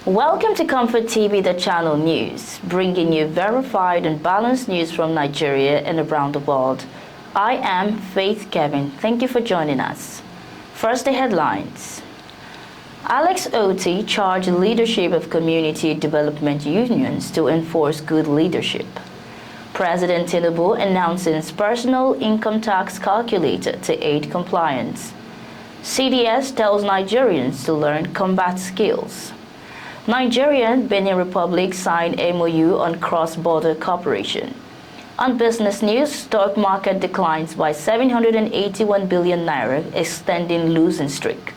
Welcome to ComfortTV.channel news, bringing you verified and balanced news from Nigeria and around the world. I am Faith Kevin. Thank you for joining us. First, the headlines. Alex Otti charged leadership of community development unions to enforce good leadership. President Tinubu announces personal income tax calculator to aid compliance. CDS tells Nigerians to learn combat skills. Nigeria and Benin Republic signed MOU on cross-border cooperation. On business news, stock market declines by 781 billion naira, extending losing streak.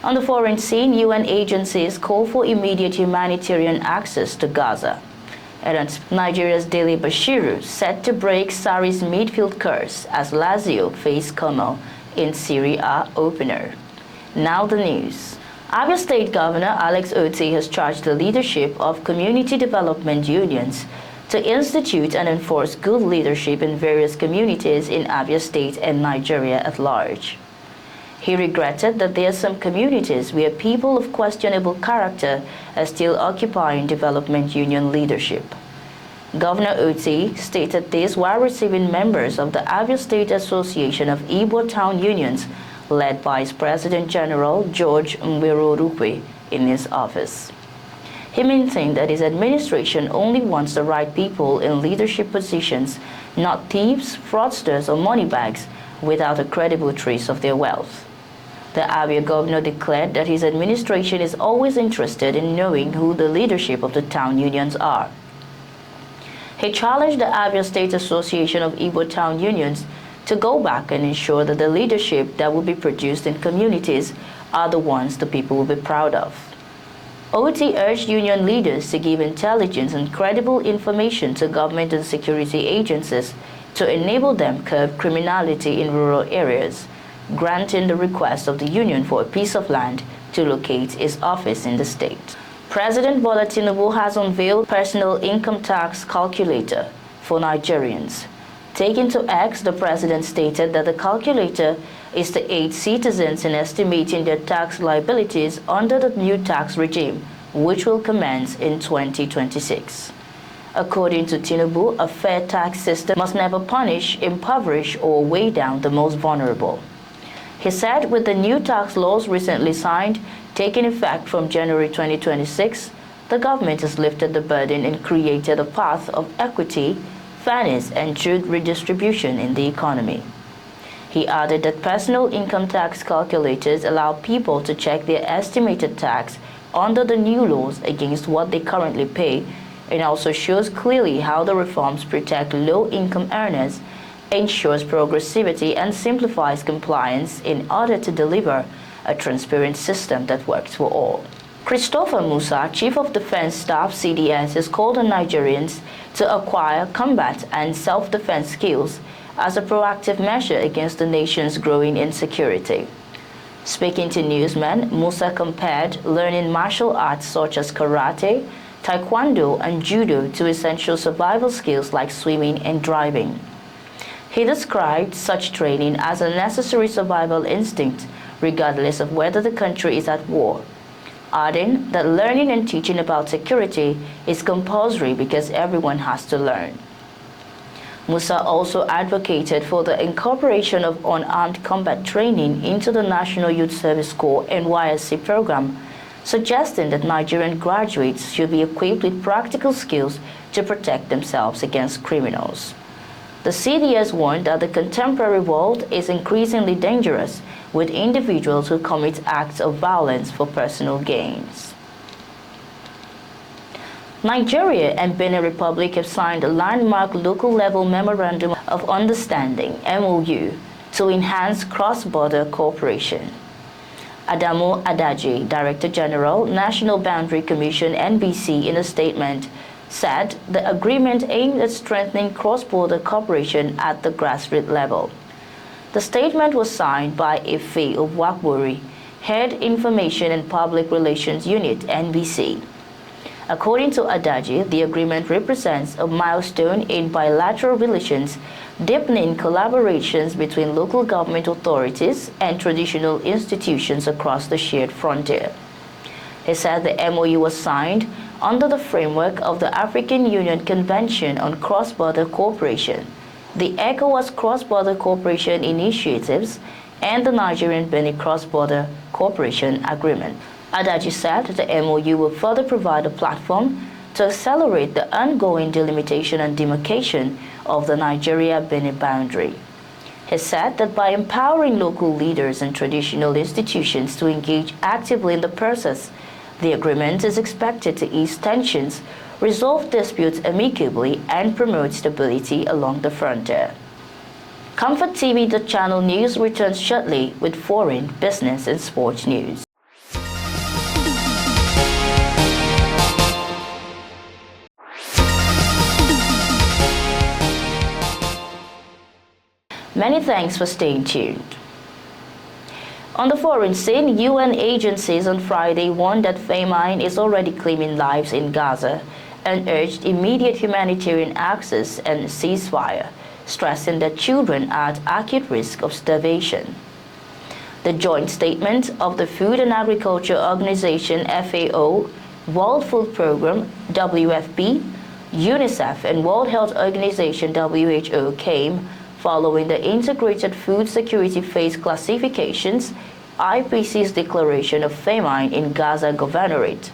On the foreign scene, UN agencies call for immediate humanitarian access to Gaza. And Nigeria's Dele Bashiru set to break Sarri's midfield curse as Lazio face Como in Serie A opener. Now the news. Abia State Governor Alex Otti has charged the leadership of community development unions to institute and enforce good leadership in various communities in Abia State and Nigeria at large. He regretted that there are some communities where people of questionable character are still occupying development union leadership. Governor Otti stated this while receiving members of the Abia State Association of Igbo Town Unions led by its President General George Mwerorukwe in his office. He maintained that his administration only wants the right people in leadership positions, not thieves, fraudsters, or moneybags without a credible trace of their wealth. The Abia governor declared that his administration is always interested in knowing who the leadership of the town unions are. He challenged the Abia State Association of Igbo Town Unions to go back and ensure that the leadership that will be produced in communities are the ones the people will be proud of. Otti urged union leaders to give intelligence and credible information to government and security agencies to enable them curb criminality in rural areas, granting the request of the union for a piece of land to locate its office in the state. President Bola Tinubu has unveiled personal income tax calculator for Nigerians. Taking to X, the president stated that the calculator is to aid citizens in estimating their tax liabilities under the new tax regime, which will commence in 2026. According to Tinubu, a fair tax system must never punish, impoverish, or weigh down the most vulnerable. He said with the new tax laws recently signed, taking effect from January 2026, the government has lifted the burden and created a path of equity, fairness, and true redistribution in the economy. He added that personal income tax calculators allow people to check their estimated tax under the new laws against what they currently pay, and also shows clearly how the reforms protect low-income earners, ensures progressivity, and simplifies compliance in order to deliver a transparent system that works for all. Christopher Musa, Chief of Defense Staff CDS, has called on Nigerians to acquire combat and self-defense skills as a proactive measure against the nation's growing insecurity. Speaking to newsmen, Musa compared learning martial arts such as karate, taekwondo, and judo to essential survival skills like swimming and driving. He described such training as a necessary survival instinct, regardless of whether the country is at war, adding that learning and teaching about security is compulsory because everyone has to learn. Musa also advocated for the incorporation of unarmed combat training into the National Youth Service Corps NYSC program, suggesting that Nigerian graduates should be equipped with practical skills to protect themselves against criminals. The CDS warned that the contemporary world is increasingly dangerous, with individuals who commit acts of violence for personal gains. Nigeria and Benin Republic have signed a landmark local-level Memorandum of Understanding (MOU) to enhance cross-border cooperation. Adamu Adaji, Director General, National Boundary Commission (NBC), in a statement, said the agreement aimed at strengthening cross-border cooperation at the grassroots level. The statement was signed by Ife Obwagbori, Head Information and Public Relations Unit, NBC. According to Adaji, the agreement represents a milestone in bilateral relations, deepening collaborations between local government authorities and traditional institutions across the shared frontier. He said the MOU was signed under the framework of the African Union Convention on Cross-Border Cooperation, the ECOWAS Cross-Border Cooperation Initiatives, and the Nigerian-Benin Cross-Border Cooperation Agreement. Adaji said the MOU will further provide a platform to accelerate the ongoing delimitation and demarcation of the Nigeria-Benin boundary. He said that by empowering local leaders and traditional institutions to engage actively in the process, the agreement is expected to ease tensions, resolve disputes amicably, and promote stability along the frontier. ComfortTV.channel news returns shortly with foreign, business, and sports news. Many thanks for staying tuned. On the foreign scene, UN agencies on Friday warned that famine is already claiming lives in Gaza and urged immediate humanitarian access and ceasefire, stressing that children are at acute risk of starvation. The joint statement of the Food and Agriculture Organization FAO, World Food Programme WFP, UNICEF, and World Health Organization WHO came following the Integrated Food Security Phase Classifications IPC's declaration of famine in Gaza Governorate,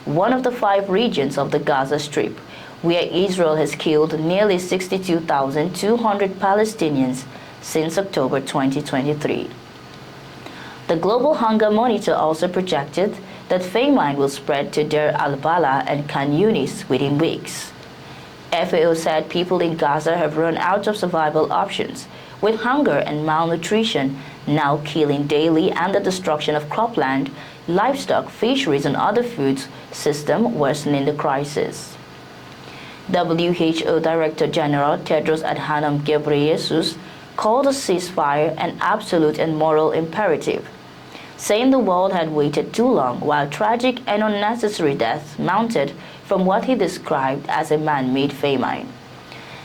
one of the 5 regions of the Gaza Strip, where Israel has killed nearly 62,200 Palestinians since October 2023. The Global Hunger Monitor also projected that famine will spread to Deir al-Balah and Khan Yunis within weeks. FAO said people in Gaza have run out of survival options, with hunger and malnutrition now killing daily and the destruction of cropland, livestock, fisheries, and other food systems worsening the crisis. WHO Director General Tedros Adhanom Ghebreyesus called a ceasefire an absolute and moral imperative, saying the world had waited too long while tragic and unnecessary deaths mounted from what he described as a man-made famine.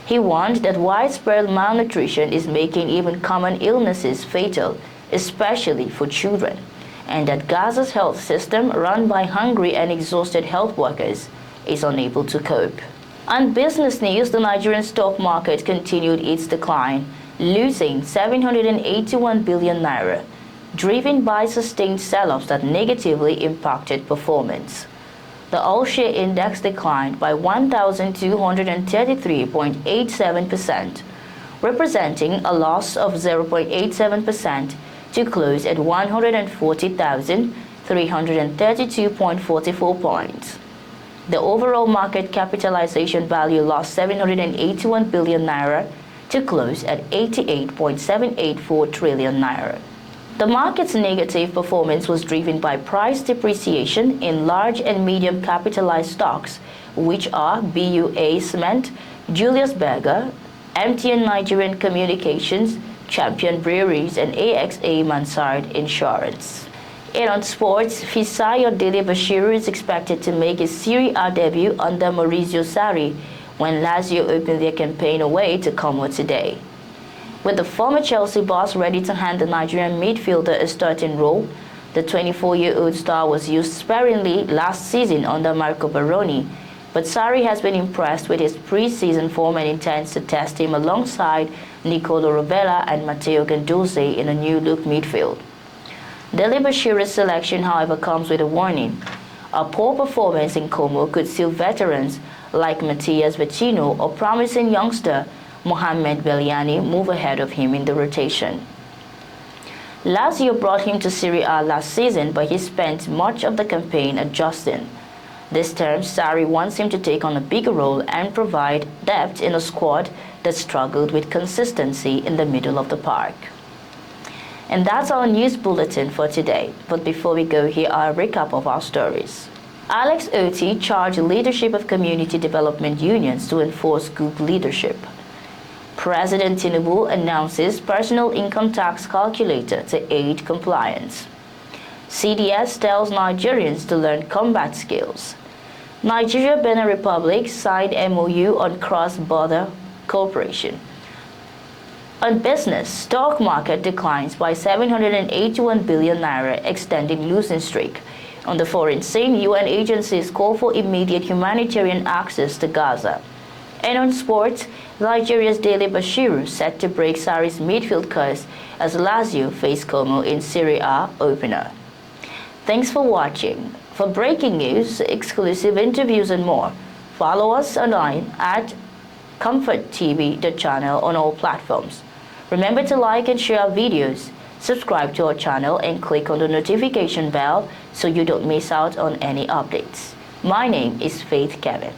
He warned that widespread malnutrition is making even common illnesses fatal, especially for children, and that Gaza's health system, run by hungry and exhausted health workers, is unable to cope. On business news, the Nigerian stock market continued its decline, losing 781 billion naira, driven by sustained sell-offs that negatively impacted performance. The all-share index declined by 1,233.87%, representing a loss of 0.87% to close at 140,332.44 points. The overall market capitalization value lost 781 billion naira to close at 88.784 trillion naira. The market's negative performance was driven by price depreciation in large and medium capitalized stocks, which are BUA Cement, Julius Berger, MTN Nigerian Communications, Champion Breweries, and AXA Mansard Insurance. And on sports, Fisayo Dele Bashiru is expected to make his Serie A debut under Maurizio Sarri when Lazio open their campaign away to Como today. With the former Chelsea boss ready to hand the Nigerian midfielder a starting role, the 24-year-old star was used sparingly last season under Marco Baroni, but Sarri has been impressed with his pre-season form and intends to test him alongside Nicolo Rovella and Matteo Guendouzi in a new-look midfield. Dele Bashiru's selection, however, comes with a warning. A poor performance in Como could seal veterans like Mattias Vecino or promising youngster Mohamed Belliani move ahead of him in the rotation. Lazio brought him to Serie A last season, but he spent much of the campaign adjusting. This term, Sarri wants him to take on a bigger role and provide depth in a squad that struggled with consistency in the middle of the park. And that's our news bulletin for today. But before we go, here are a recap of our stories. Alex Otti charged leadership of community development unions to enforce good leadership. President Tinubu announces personal income tax calculator to aid compliance. CDS tells Nigerians to learn combat skills. Nigeria-Benin Republic signed MOU on cross-border cooperation. On business, stock market declines by 781 billion naira, extending losing streak, On the foreign scene, UN agencies call for immediate humanitarian access to Gaza. And on sports, Nigeria's Dele Bashiru set to break Sarri's midfield curse as Lazio face Como in Serie A opener. Thanks for watching. For breaking news, exclusive interviews and more, follow us online at ComfortTV.channel on all platforms. Remember to like and share our videos, subscribe to our channel and click on the notification bell so you don't miss out on any updates. My name is Faith Kevin.